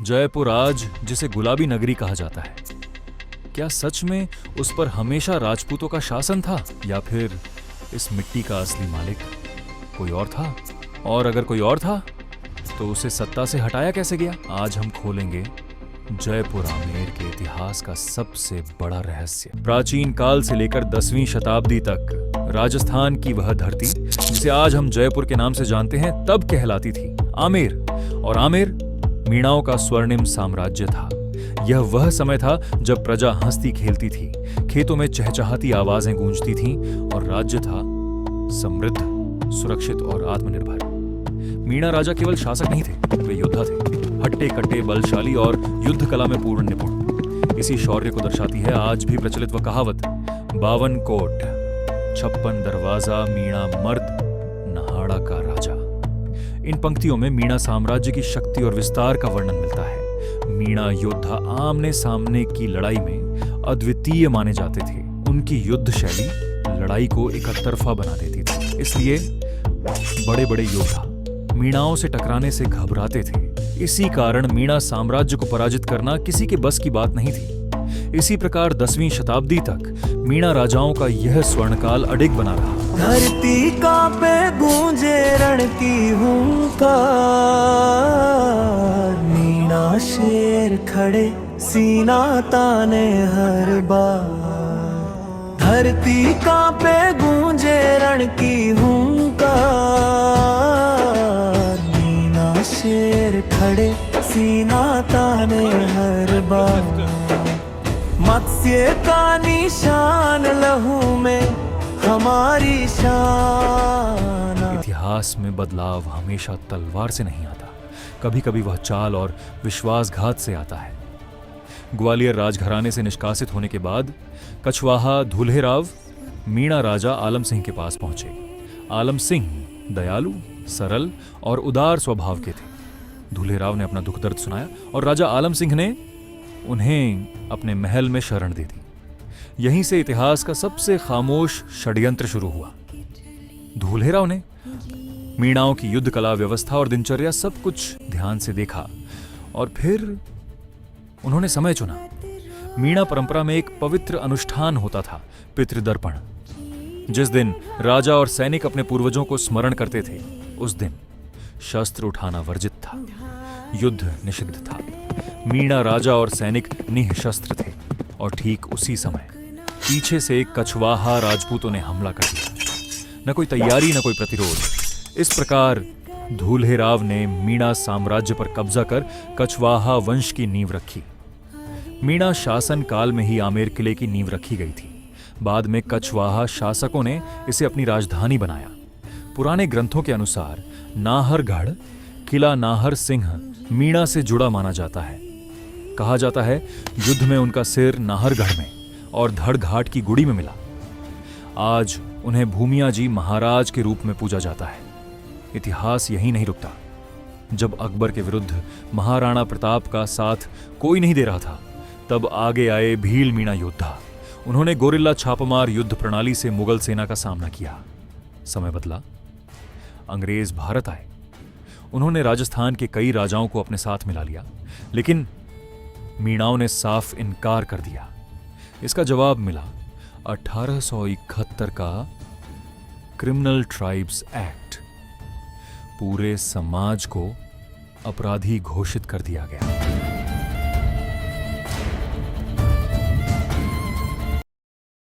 जयपुर आज जिसे गुलाबी नगरी कहा जाता है, क्या सच में उस पर हमेशा राजपूतों का शासन था, या फिर इस मिट्टी का असली मालिक कोई और था? और अगर कोई और था तो उसे सत्ता से हटाया कैसे गया? आज हम खोलेंगे जयपुर आमेर के इतिहास का सबसे बड़ा रहस्य। प्राचीन काल से लेकर 10वीं शताब्दी तक राजस्थान की वह धरती जिसे आज हम जयपुर के नाम से जानते हैं, तब कहलाती थी आमेर। और आमेर मीणाओं का स्वर्णिम साम्राज्य था। यह वह समय था जब प्रजा हंसती खेलती थी, खेतों में चहचहाती आवाजें गूंजती थीं और राज्य था समृद्ध, सुरक्षित और आत्मनिर्भर। मीणा राजा केवल शासक नहीं थे, वे योद्धा थे, हट्टे कट्टे, बलशाली और युद्ध कला में पूर्ण निपुण। इसी शौर्य को दर्शाती है आज भी प्रचलित वह कहावत, 52 कोट 56 दरवाजा, मीणा मर्द नहाड़ा का राजा। इन पंक्तियों में मीणा साम्राज्य की शक्ति और विस्तार का वर्णन मिलता है। मीणा योद्धा आमने सामने की लड़ाई में अद्वितीय माने जाते थे। उनकी युद्ध शैली लड़ाई को एकतरफा बना देती थी, इसलिए बड़े बड़े योद्धा मीणाओं से टकराने से घबराते थे। इसी कारण मीणा साम्राज्य को पराजित करना किसी के बस की बात नहीं थी। इसी प्रकार 10वीं शताब्दी तक मीणा राजाओं का यह स्वर्णकाल अडिग बना रहा। धरती कांपे गूंजे रण की हुंकार, मीणा शेर खड़े सीना ताने हर बार। धरती कांपे गूंजे रण की हुंकार, मीणा शेर खड़े सीना ताने हर बार। मत्स्य का निशान लहू में हमारी शान। इतिहास में बदलाव हमेशा तलवार से नहीं आता, कभी कभी वह चाल और विश्वासघात से आता है। ग्वालियर राजघराने से निष्कासित होने के बाद कछवाहा धुल्हेराव मीणा राजा आलम सिंह के पास पहुंचे। आलम सिंह दयालु, सरल और उदार स्वभाव के थे। धुल्हेराव ने अपना दुख दर्द सुनाया और राजा आलम सिंह ने उन्हें अपने महल में शरण दे दी। यहीं से इतिहास का सबसे खामोश षड्यंत्र शुरू हुआ। धुल्हेराव ने मीणाओं की युद्ध कला, व्यवस्था और दिनचर्या सब कुछ ध्यान से देखा और फिर उन्होंने समय चुना। मीणा परंपरा में एक पवित्र अनुष्ठान होता था, पितृदर्पण। जिस दिन राजा और सैनिक अपने पूर्वजों को स्मरण करते थे, उस दिन शस्त्र उठाना वर्जित था, युद्ध निषिद्ध था। मीणा राजा और सैनिक निःशस्त्र थे और ठीक उसी समय पीछे से कछवाहा राजपूतों ने हमला कर दिया। न कोई तैयारी, न कोई प्रतिरोध। इस प्रकार धुल्हेराव ने मीणा साम्राज्य पर कब्जा कर कछवाहा वंश की नींव रखी। मीणा शासन काल में ही आमेर किले की नींव रखी गई थी। बाद में कछवाहा शासकों ने इसे अपनी राजधानी बनाया। पुराने ग्रंथों के अनुसार नाहरगढ़ किला नाहर सिंह मीणा से जुड़ा माना जाता है। कहा जाता है युद्ध में उनका सिर नाहरगढ़ में और धड़ घाट की गुड़ी में मिला। आज उन्हें भूमिया जी महाराज के रूप में पूजा जाता है। इतिहास यही नहीं रुकता। जब अकबर के विरुद्ध महाराणा प्रताप का साथ कोई नहीं दे रहा था, तब आगे आए भील मीणा योद्धा। उन्होंने गोरिल्ला छापामार युद्ध प्रणाली से मुगल सेना का सामना किया। समय बदला, अंग्रेज भारत आए। उन्होंने राजस्थान के कई राजाओं को अपने साथ मिला लिया, लेकिन मीणाओं ने साफ इनकार कर दिया। इसका जवाब मिला 1871 का क्रिमिनल ट्राइब्स एक्ट। पूरे समाज को अपराधी घोषित कर दिया गया।